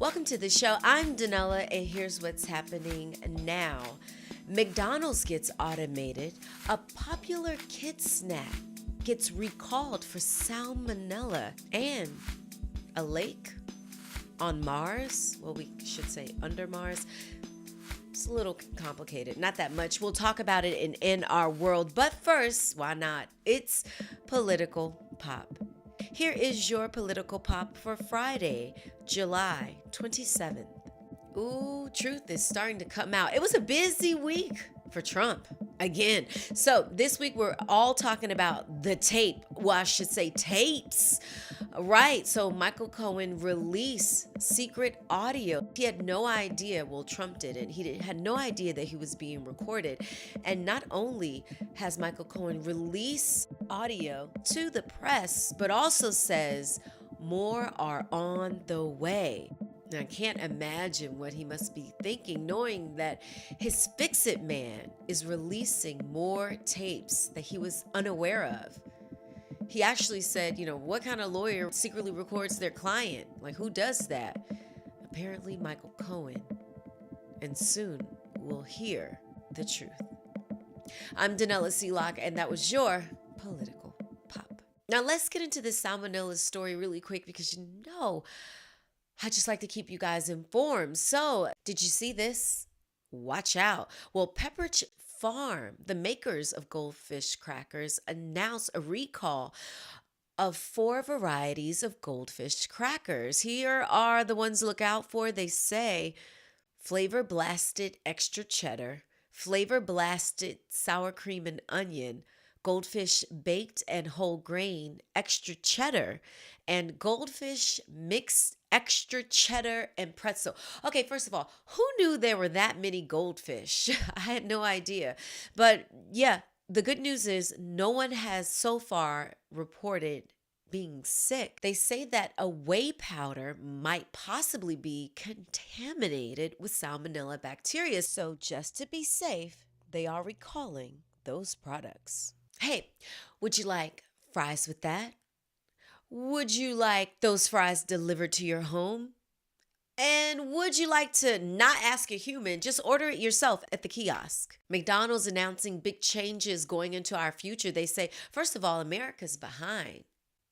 Welcome to the show. I'm Danella, and here's what's happening now. McDonald's gets automated. A popular kids snack gets recalled for salmonella. And a lake on Mars, well, we should say under Mars. It's a little complicated. Not that much. We'll talk about it in Our World. But first, why not? It's Political Pop. Here is your Political Pop for Friday, July 27th. Ooh, truth is starting to come out. It was a busy week for Trump again. So this week we're all talking about the tape. Well, I should say tapes. Right. So Michael Cohen released secret audio. He had no idea. Well, Trump didn't. Had no idea that he was being recorded. And not only has Michael Cohen released audio to the press, but also says more are on the way. And I can't imagine what he must be thinking, knowing that his Fix-It man is releasing more tapes that he was unaware of. He actually said, what kind of lawyer secretly records their client? Like, who does that? Apparently, Michael Cohen. And soon we'll hear the truth. I'm Danella Sealock, and that was your Political Pop. Now, let's get into this salmonella story really quick because I just like to keep you guys informed. So, did you see this? Watch out. Well, Pepperidge Farm, the makers of Goldfish crackers, announced a recall of 4 varieties of Goldfish crackers. Here are the ones to look out for. They say Flavor Blasted Extra Cheddar, Flavor Blasted Sour Cream and Onion, Goldfish Baked and Whole Grain Extra Cheddar, and Goldfish Mixed Extra Cheddar and Pretzel. Okay, first of all, who knew there were that many goldfish? I had no idea. But yeah, the good news is no one has so far reported being sick. They say that a whey powder might possibly be contaminated with salmonella bacteria. So just to be safe, they are recalling those products. Hey, would you like fries with that? Would you like those fries delivered to your home? And would you like to not ask a human, just order it yourself at the kiosk? McDonald's announcing big changes going into our future. They say, first of all, America's behind.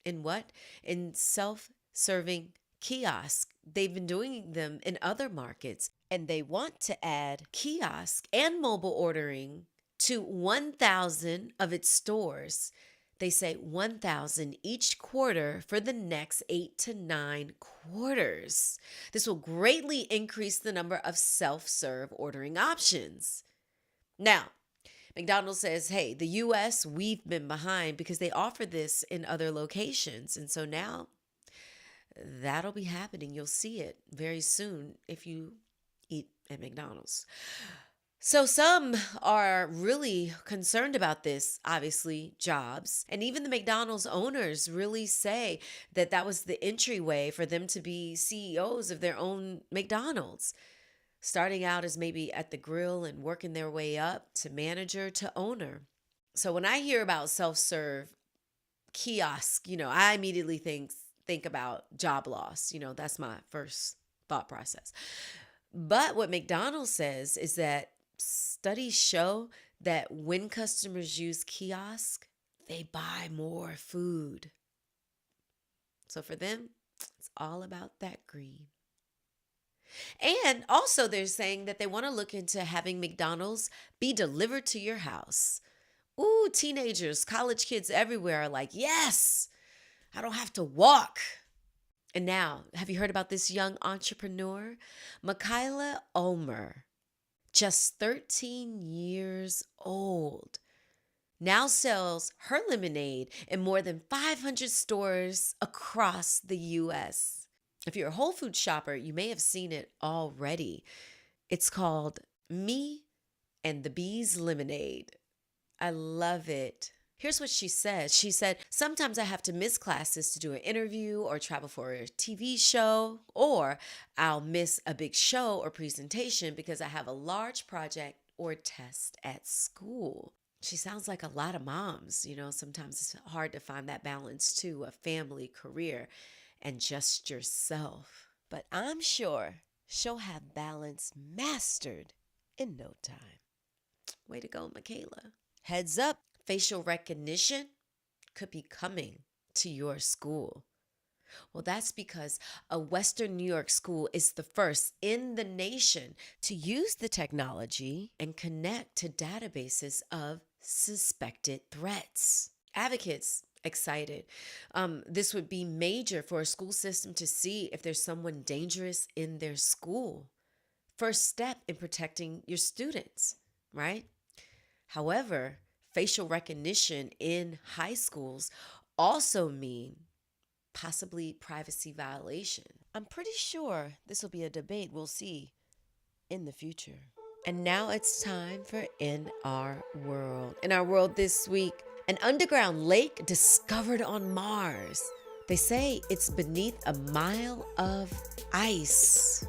In what? In self-serving kiosks. They've been doing them in other markets, and they want to add kiosk and mobile ordering to 1,000 of its stores. They say 1,000 each quarter for the next 8 to 9 quarters. This will greatly increase the number of self-serve ordering options. Now, McDonald's says, hey, the U.S., we've been behind because they offer this in other locations. And so now that'll be happening. You'll see it very soon if you eat at McDonald's. So some are really concerned about this, obviously, jobs. And even the McDonald's owners really say that that was the entryway for them to be CEOs of their own McDonald's, starting out as maybe at the grill and working their way up to manager to owner. So when I hear about self-serve kiosk, I immediately think about job loss. That's my first thought process. But what McDonald's says is that studies show that when customers use kiosk, they buy more food. So for them, it's all about that green. And also they're saying that they want to look into having McDonald's be delivered to your house. Ooh, teenagers, college kids everywhere are like, yes, I don't have to walk. And now, have you heard about this young entrepreneur? Mikaila Ulmer, just 13 years old, now sells her lemonade in more than 500 stores across the U.S. If you're a Whole Foods shopper, you may have seen it already. It's called Me and the Bees Lemonade. I love it. Here's what she said. She said, sometimes I have to miss classes to do an interview or travel for a TV show, or I'll miss a big show or presentation because I have a large project or test at school. She sounds like a lot of moms. Sometimes it's hard to find that balance too, a family, career, and just yourself. But I'm sure she'll have balance mastered in no time. Way to go, Mikaila. Heads up, facial recognition could be coming to your school. Well, that's because a Western New York school is the first in the nation to use the technology and connect to databases of suspected threats. Advocates excited. This would be major for a school system to see if there's someone dangerous in their school. First step in protecting your students, right? However, facial recognition in high schools also mean possibly privacy violation. I'm pretty sure this will be a debate we'll see in the future. And now it's time for In Our World. In Our World this week, an underground lake discovered on Mars. They say it's beneath a mile of ice.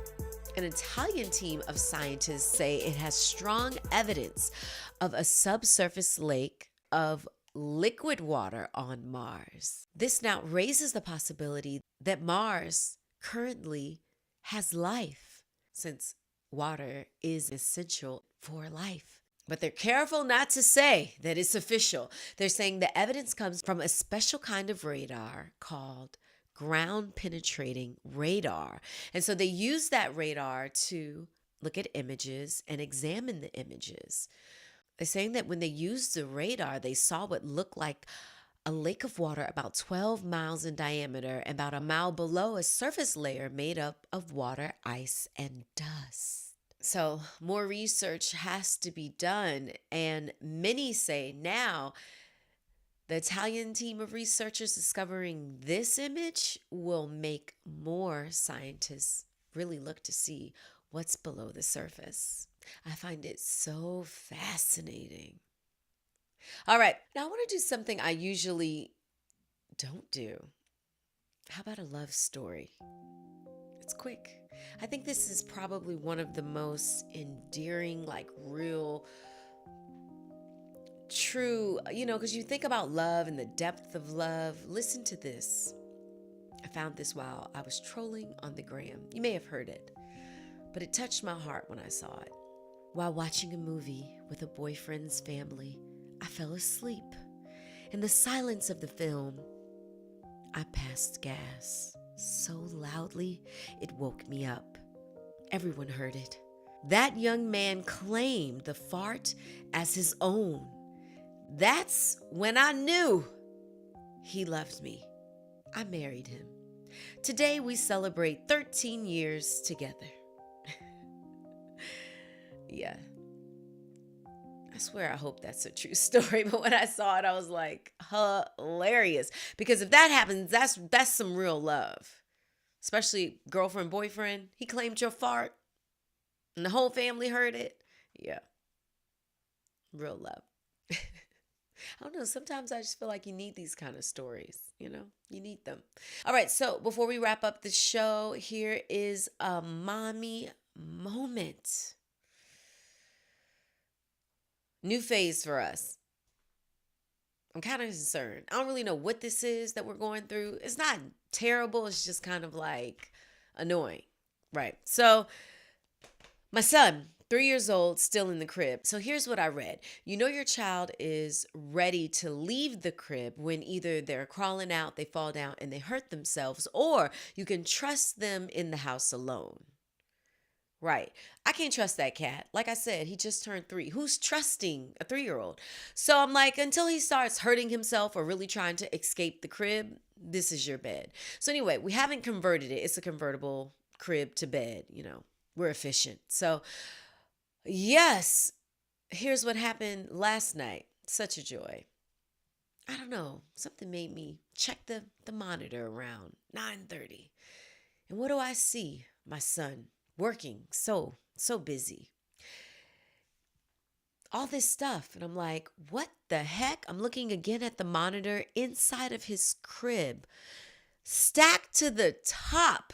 An Italian team of scientists say it has strong evidence of a subsurface lake of liquid water on Mars. This now raises the possibility that Mars currently has life, since water is essential for life. But they're careful not to say that it's official. They're saying the evidence comes from a special kind of radar called ground penetrating radar. And so they use that radar to look at images and examine the images. They're saying that when they used the radar, they saw what looked like a lake of water about 12 miles in diameter and about a mile below a surface layer made up of water, ice, and dust. So more research has to be done. And many say now the Italian team of researchers discovering this image will make more scientists really look to see what's below the surface. I find it so fascinating. All right, now I want to do something I usually don't do. How about a love story? It's quick. I think this is probably one of the most endearing, like real, true, because you think about love and the depth of love. Listen to this. I found this while I was trolling on the gram. You may have heard it, but it touched my heart when I saw it. While watching a movie with a boyfriend's family, I fell asleep. In the silence of the film, I passed gas so loudly it woke me up. Everyone heard it. That young man claimed the fart as his own. That's when I knew he loved me. I married him. Today we celebrate 13 years together. Yeah. I swear I hope that's a true story, but when I saw it, I was like, hilarious. Because if that happens, that's some real love. Especially girlfriend, boyfriend. He claimed your fart and the whole family heard it. Yeah. Real love. I don't know. Sometimes I just feel like you need these kind of stories, you need them. All right. So before we wrap up the show, here is a mommy moment. New phase for us. I'm kind of concerned. I don't really know what this is that we're going through. It's not terrible. It's just kind of like annoying. Right. So my son, 3 years old, still in the crib. So here's what I read. Your child is ready to leave the crib when either they're crawling out, they fall down and they hurt themselves, or you can trust them in the house alone. Right. I can't trust that cat. Like I said, he just turned 3. Who's trusting a 3-year-old? So I'm like, until he starts hurting himself or really trying to escape the crib, this is your bed. So anyway, we haven't converted it. It's a convertible crib to bed. We're efficient. So yes, here's what happened last night. Such a joy. I don't know. Something made me check the monitor around 9:30. And what do I see? My son working so busy. All this stuff. And I'm like, what the heck? I'm looking again at the monitor inside of his crib. Stacked to the top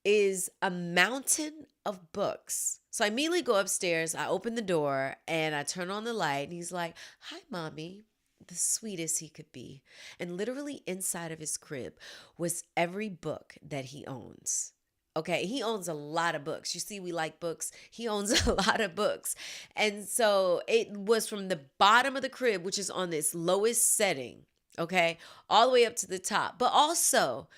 is a mountain of books. So I immediately go upstairs. I open the door and I turn on the light. And he's like, hi, mommy. The sweetest he could be. And literally inside of his crib was every book that he owns. Okay, he owns a lot of books. You see, we like books. He owns a lot of books. And so it was from the bottom of the crib, which is on this lowest setting, okay, all the way up to the top. But also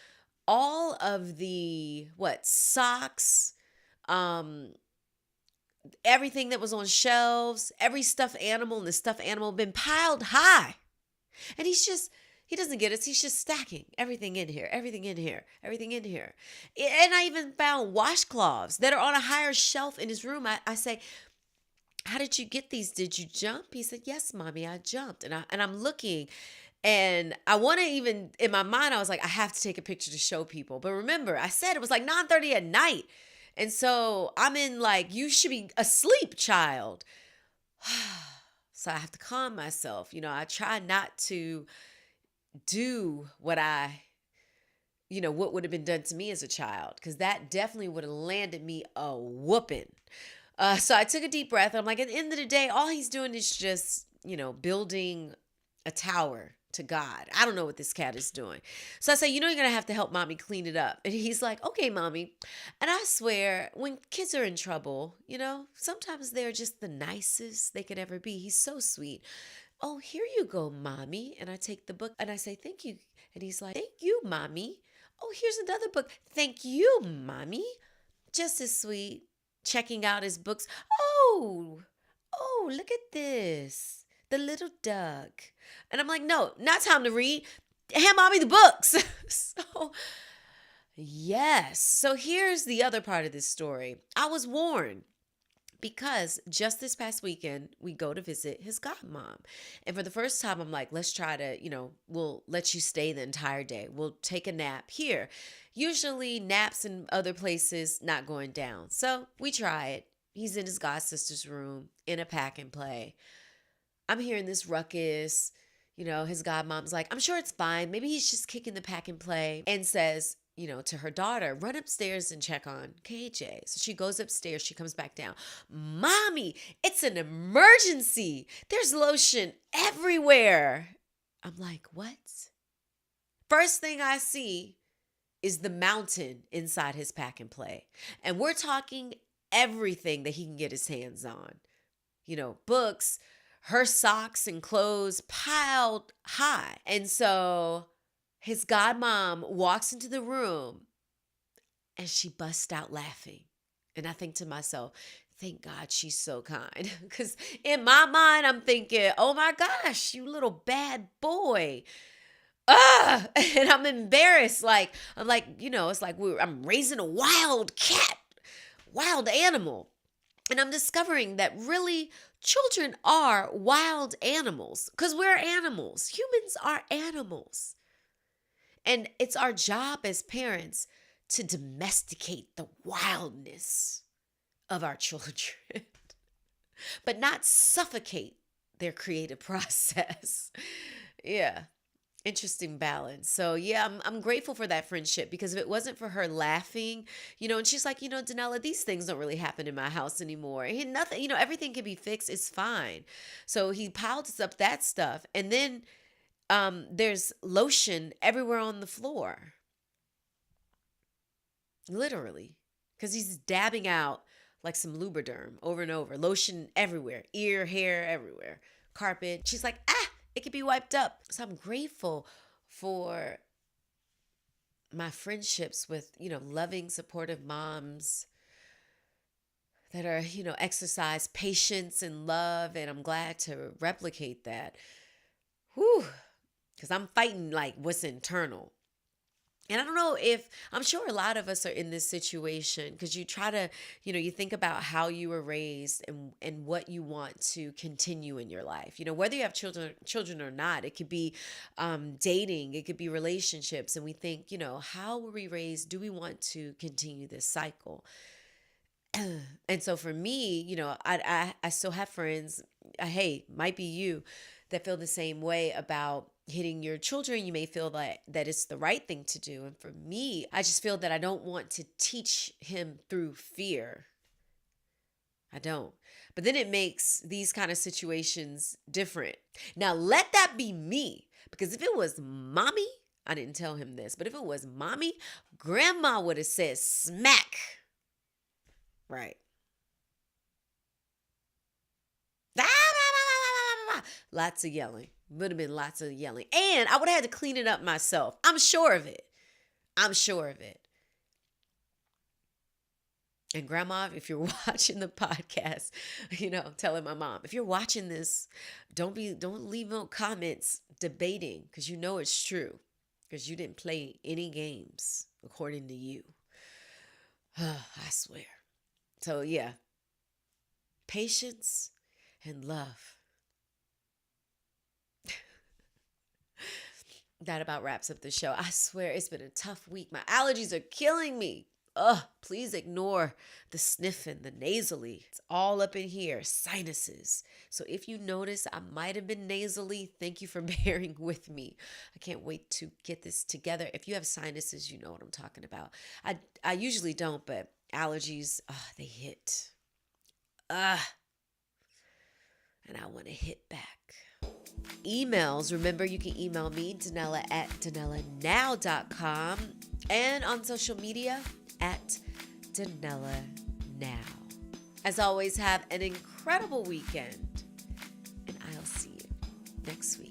all of the socks, um, everything that was on shelves, every stuffed animal and the stuffed animal been piled high. And he doesn't get it. He's just stacking everything in here, everything in here, everything in here. And I even found washcloths that are on a higher shelf in his room. I say, how did you get these? Did you jump? He said, yes, mommy, I jumped. And I'm looking, and I want to even, in my mind, I was like, I have to take a picture to show people. But remember, I said it was like 9:30 at night. And so I'm in like, you should be asleep, child. So I have to calm myself. I try not to do what would have been done to me as a child, because that definitely would have landed me a whooping. So I took a deep breath. I'm like, at the end of the day, all he's doing is just, building a tower to God. I don't know what this cat is doing. So I say, you're going to have to help mommy clean it up. And he's like, okay, mommy. And I swear, when kids are in trouble, sometimes they're just the nicest they could ever be. He's so sweet. Oh, here you go, mommy. And I take the book and I say, thank you. And he's like, thank you, mommy. Oh, here's another book. Thank you, mommy. Just as sweet. Checking out his books. Oh, look at this. The little duck. And I'm like, no, not time to read. Hand mommy the books. So, yes. So here's the other part of this story. I was warned, because just this past weekend, we go to visit his godmom. And for the first time, I'm like, let's try to, we'll let you stay the entire day. We'll take a nap here. Usually naps in other places, not going down. So we try it. He's in his god sister's room in a pack and play. I'm hearing this ruckus. His godmom's like, I'm sure it's fine. Maybe he's just kicking the pack and play, and says, to her daughter, run upstairs and check on KJ. So she goes upstairs. She comes back down. Mommy, it's an emergency. There's lotion everywhere. I'm like, what? First thing I see is the mountain inside his pack and play. And we're talking everything that he can get his hands on. Books, her socks and clothes piled high. And so his godmom walks into the room and she busts out laughing. And I think to myself, thank God she's so kind. Because in my mind, I'm thinking, oh my gosh, you little bad boy. And I'm embarrassed. I'm like, it's like I'm raising a wild cat, wild animal. And I'm discovering that really children are wild animals, because we're animals. Humans are animals. And it's our job as parents to domesticate the wildness of our children, but not suffocate their creative process. Yeah. Interesting balance. So yeah, I'm grateful for that friendship, because if it wasn't for her laughing, and she's like, Danella, these things don't really happen in my house anymore. And nothing, everything can be fixed. It's fine. So he piles up that stuff. And then there's lotion everywhere on the floor. Literally. Because he's dabbing out like some Lubriderm over and over. Lotion everywhere. Ear, hair, everywhere. Carpet. She's like, it could be wiped up. So I'm grateful for my friendships with, loving, supportive moms that are, exercise patience and love. And I'm glad to replicate that. Whew. Because I'm fighting like what's internal. And I don't know I'm sure a lot of us are in this situation, because you try to, you think about how you were raised and what you want to continue in your life. Whether you have children or not, it could be dating, it could be relationships. And we think, how were we raised? Do we want to continue this cycle? And so for me, I still have friends, hey, might be you, that feel the same way about hitting your children. You may feel that it's the right thing to do. And for me, I just feel that I don't want to teach him through fear. I don't. But then it makes these kind of situations different. Now, let that be me, because if it was mommy, I didn't tell him this, but if it was mommy, grandma would have said smack. Right. Lots of yelling. Would have been lots of yelling. And I would have had to clean it up myself. I'm sure of it. I'm sure of it. And grandma, if you're watching the podcast, telling my mom, if you're watching this, don't leave no comments debating, because you know it's true, because you didn't play any games according to you. I swear. So yeah, patience and love. That about wraps up the show. I swear it's been a tough week. My allergies are killing me. Please ignore the sniffing, the nasally. It's all up in here, sinuses. So if you notice I might have been nasally, thank you for bearing with me. I can't wait to get this together. If you have sinuses, you know what I'm talking about. I usually don't, but allergies, they hit. And I want to hit back. Emails, remember you can email me, Danella at DanellaNOW.com, and on social media at DanellaNOW. As always, have an incredible weekend, and I'll see you next week.